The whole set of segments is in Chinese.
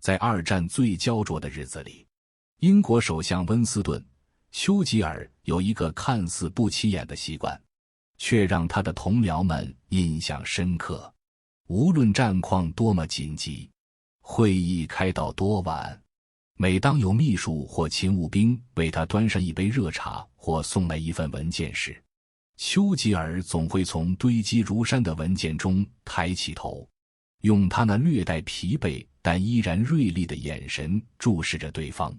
在二战最焦灼的日子里，英国首相温斯顿·丘吉尔有一个看似不起眼的习惯，却让他的同僚们印象深刻。无论战况多么紧急，会议开到多晚，每当有秘书或勤务兵为他端上一杯热茶或送来一份文件时，丘吉尔总会从堆积如山的文件中抬起头，用他那略带疲惫但依然锐利的眼神注视着对方，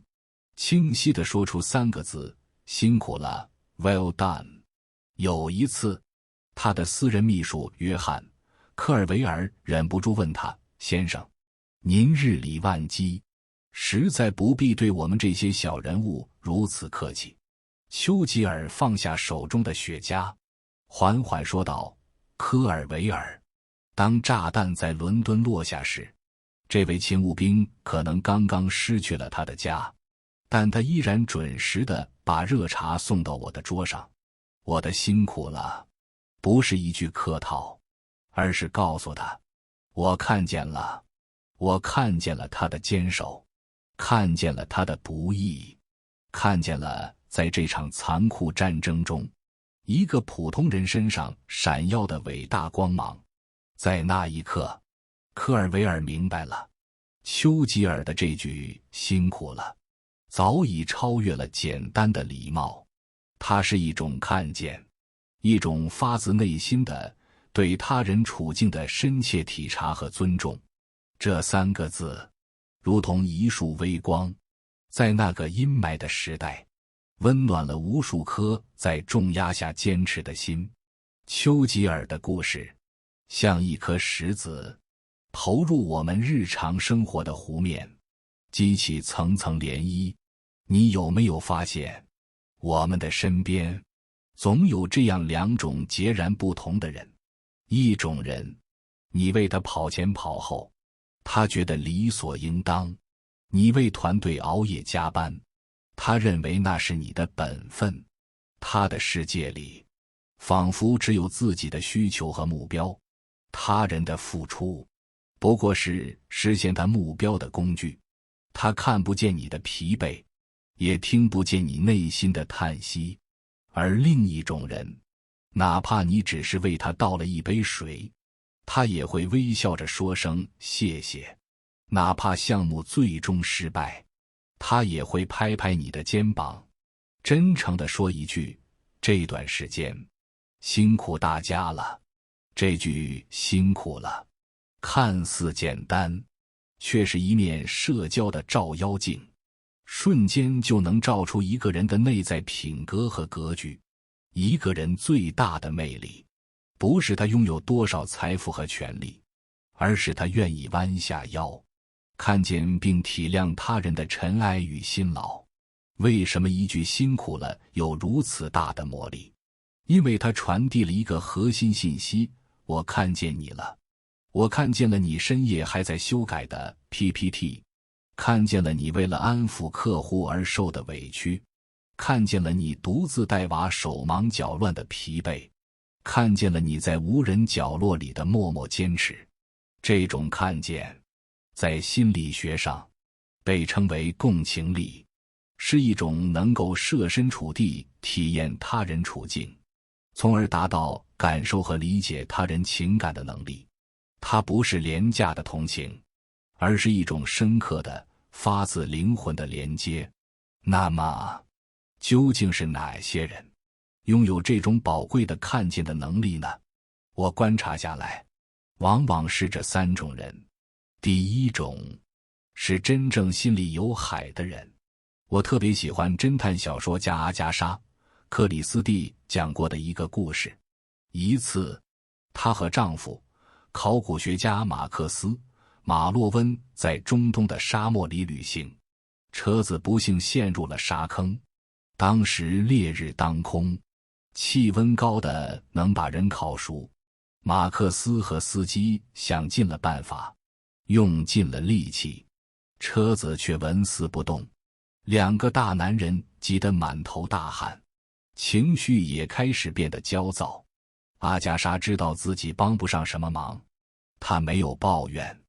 清晰地说出3个字：辛苦了 ，Well done。有一次，他的私人秘书约翰·科尔维尔忍不住问他：“先生，您日理万机，实在不必对我们这些小人物如此客气。”丘吉尔放下手中的雪茄，缓缓说道：“科尔维尔，当炸弹在伦敦落下时，这位勤务兵可能刚刚失去了他的家，但他依然准时地把热茶送到我的桌上。我的辛苦了，不是一句客套，而是告诉他，我看见了他的坚守，看见了他的不易，看见了在这场残酷战争中一个普通人身上闪耀的伟大光芒。”在那一刻，科尔维尔明白了，丘吉尔的这句辛苦了早已超越了简单的礼貌，它是一种看见，一种发自内心的对他人处境的深切体察和尊重。这3个字如同一束微光，在那个阴霾的时代温暖了无数颗在重压下坚持的心。丘吉尔的故事像一颗石子，投入我们日常生活的湖面，激起层层涟漪。你有没有发现，我们的身边总有这样2种截然不同的人？一种人，你为他跑前跑后，他觉得理所应当；你为团队熬夜加班，他认为那是你的本分。他的世界里仿佛只有自己的需求和目标，他人的付出不过是实现他目标的工具。他看不见你的疲惫，也听不见你内心的叹息。而另一种人，哪怕你只是为他倒了一杯水，他也会微笑着说声谢谢。哪怕项目最终失败，他也会拍拍你的肩膀，真诚地说一句：这段时间辛苦大家了。这句辛苦了看似简单，却是一面社交的照妖镜，瞬间就能照出一个人的内在品格和格局。一个人最大的魅力，不是他拥有多少财富和权利，而是他愿意弯下腰，看见并体谅他人的尘埃与辛劳。为什么一句辛苦了有如此大的魔力？因为它传递了一个核心信息：我看见你了，我看见了你深夜还在修改的 PPT， 看见了你为了安抚客户而受的委屈，看见了你独自带娃手忙脚乱的疲惫，看见了你在无人角落里的默默坚持。这种看见，在心理学上被称为共情力，是一种能够设身处地体验他人处境，从而达到感受和理解他人情感的能力。它不是廉价的同情，而是一种深刻的发自灵魂的连接。那么究竟是哪些人拥有这种宝贵的看见的能力呢？我观察下来，往往是这3种人。第一种是真正心里有海的人。我特别喜欢侦探小说家阿加莎·克里斯蒂讲过的一个故事。一次，她和丈夫考古学家马克思·马洛温在中东的沙漠里旅行，车子不幸陷入了沙坑。当时烈日当空，气温高的能把人烤熟。马克思和司机想尽了办法，用尽了力气，车子却纹丝不动。2个大男人急得满头大汗，情绪也开始变得焦躁。阿加莎知道自己帮不上什么忙，她没有抱怨，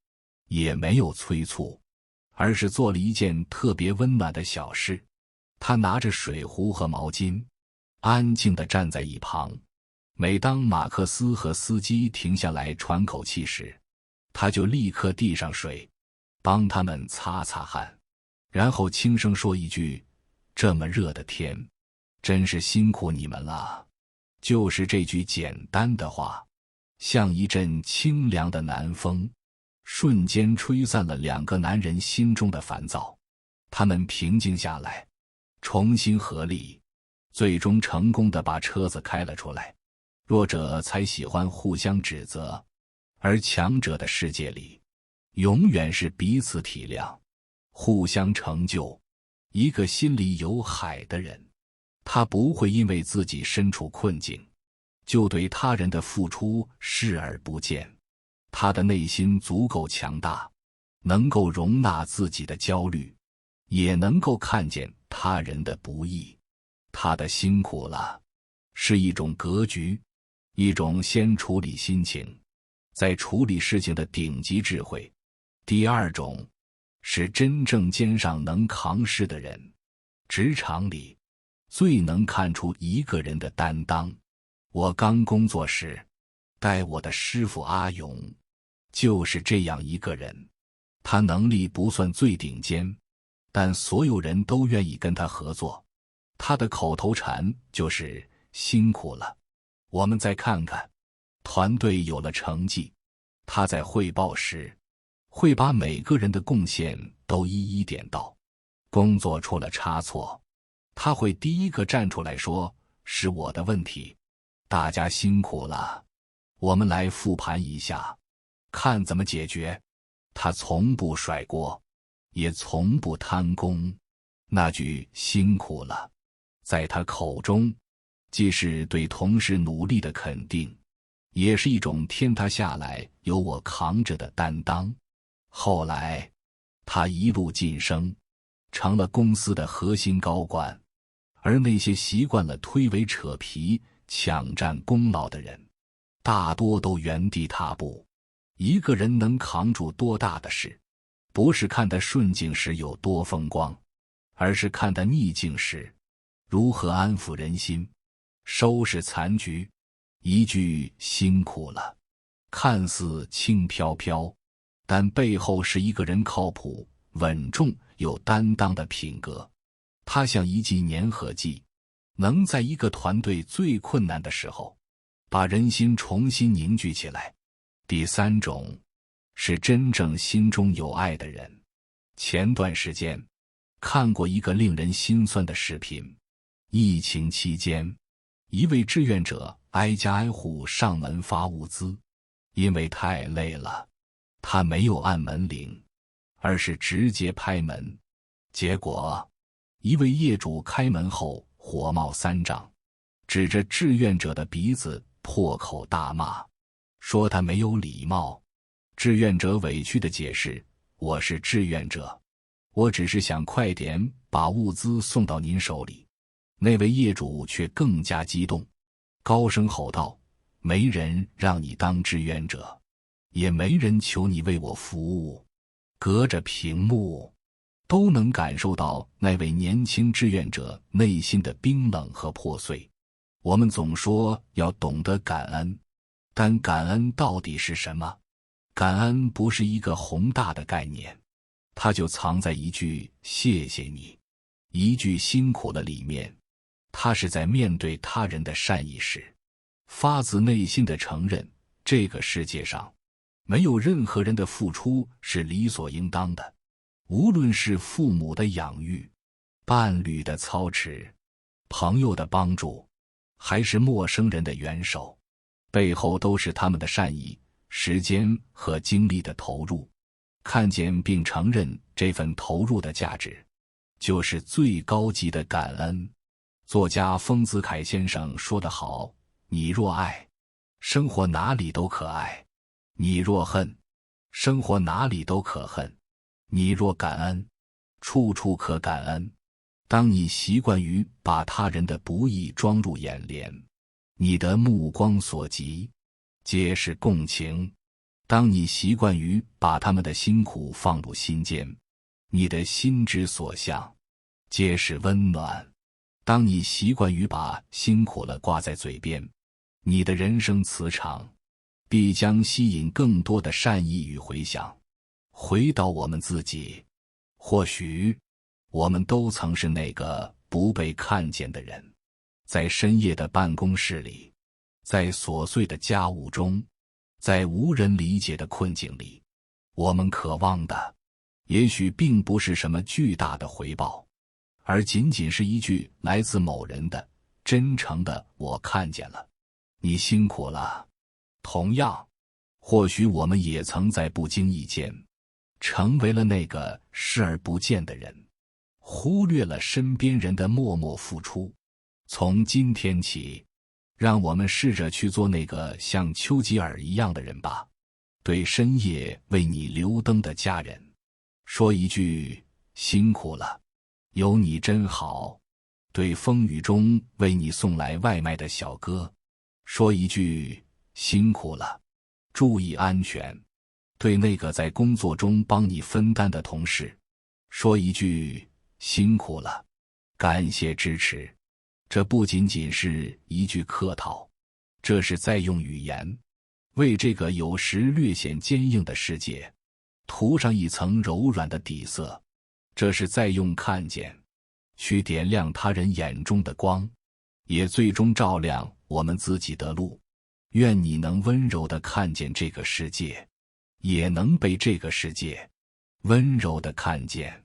也没有催促，而是做了一件特别温暖的小事。他拿着水壶和毛巾，安静地站在一旁。每当马克思和司机停下来喘口气时，他就立刻递上水，帮他们擦擦汗，然后轻声说一句：这么热的天，真是辛苦你们了。就是这句简单的话，像一阵清凉的南风，瞬间吹散了两个男人心中的烦躁。他们平静下来，重新合力，最终成功地把车子开了出来。弱者才喜欢互相指责，而强者的世界里，永远是彼此体谅，互相成就。一个心里有海的人，他不会因为自己身处困境，就对他人的付出视而不见。他的内心足够强大，能够容纳自己的焦虑，也能够看见他人的不易。他的辛苦了，是一种格局，一种先处理心情，再处理事情的顶级智慧。第二种，是真正肩上能扛事的人。职场里，最能看出一个人的担当。我刚工作时，带我的师傅阿勇，就是这样一个人。他能力不算最顶尖，但所有人都愿意跟他合作。他的口头禅就是辛苦了。我们再看看，团队有了成绩，他在汇报时，会把每个人的贡献都一一点到。工作出了差错，他会第一个站出来说，是我的问题，大家辛苦了，我们来复盘一下，看怎么解决。他从不甩锅，也从不贪功。那句辛苦了，在他口中，既是对同事努力的肯定，也是一种天塌下来由我扛着的担当。后来，他一路晋升，成了公司的核心高管，而那些习惯了推诿扯皮、抢占功劳的人，大多都原地踏步。一个人能扛住多大的事，不是看他顺境时有多风光，而是看他逆境时如何安抚人心，收拾残局。一句辛苦了，看似轻飘飘，但背后是一个人靠谱、稳重、有担当的品格。它像一剂粘合剂，能在一个团队最困难的时候，把人心重新凝聚起来。第三种，是真正心中有爱的人。前段时间，看过一个令人心酸的视频。疫情期间，一位志愿者挨家挨户上门发物资，因为太累了，他没有按门铃，而是直接拍门。结果，一位业主开门后火冒三丈，指着志愿者的鼻子破口大骂，说他没有礼貌。志愿者委屈地解释：我是志愿者，我只是想快点把物资送到您手里。那位业主却更加激动，高声吼道：没人让你当志愿者，也没人求你为我服务。隔着屏幕，都能感受到那位年轻志愿者内心的冰冷和破碎。我们总说要懂得感恩，但感恩到底是什么？感恩不是一个宏大的概念，它就藏在一句谢谢你，一句辛苦了里面。他是在面对他人的善意时，发自内心地承认，这个世界上没有任何人的付出是理所应当的。无论是父母的养育、伴侣的操持、朋友的帮助，还是陌生人的援手，背后都是他们的善意、时间和精力的投入。看见并承认这份投入的价值，就是最高级的感恩。作家丰子恺先生说得好，你若爱，生活哪里都可爱；你若恨，生活哪里都可恨；你若感恩，处处可感恩。当你习惯于把他人的不易装入眼帘，你的目光所及皆是共情；当你习惯于把他们的辛苦放入心间，你的心之所向，皆是温暖。当你习惯于把辛苦了挂在嘴边，你的人生磁场必将吸引更多的善意与回响。回到我们自己，或许我们都曾是那个不被看见的人，在深夜的办公室里，在琐碎的家务中，在无人理解的困境里，我们渴望的也许并不是什么巨大的回报，而仅仅是一句来自某人的真诚的我看见了，你辛苦了。同样，或许我们也曾在不经意间成为了那个视而不见的人，忽略了身边人的默默付出。从今天起，让我们试着去做那个像丘吉尔一样的人吧。对深夜为你留灯的家人说一句辛苦了，有你真好。对风雨中为你送来外卖的小哥说一句辛苦了，注意安全。对那个在工作中帮你分担的同事说一句辛苦了，感谢支持。这不仅仅是一句客套，这是在用语言为这个有时略显坚硬的世界涂上一层柔软的底色，这是在用看见去点亮他人眼中的光，也最终照亮我们自己的路。愿你能温柔地看见这个世界，也能被这个世界温柔地看见。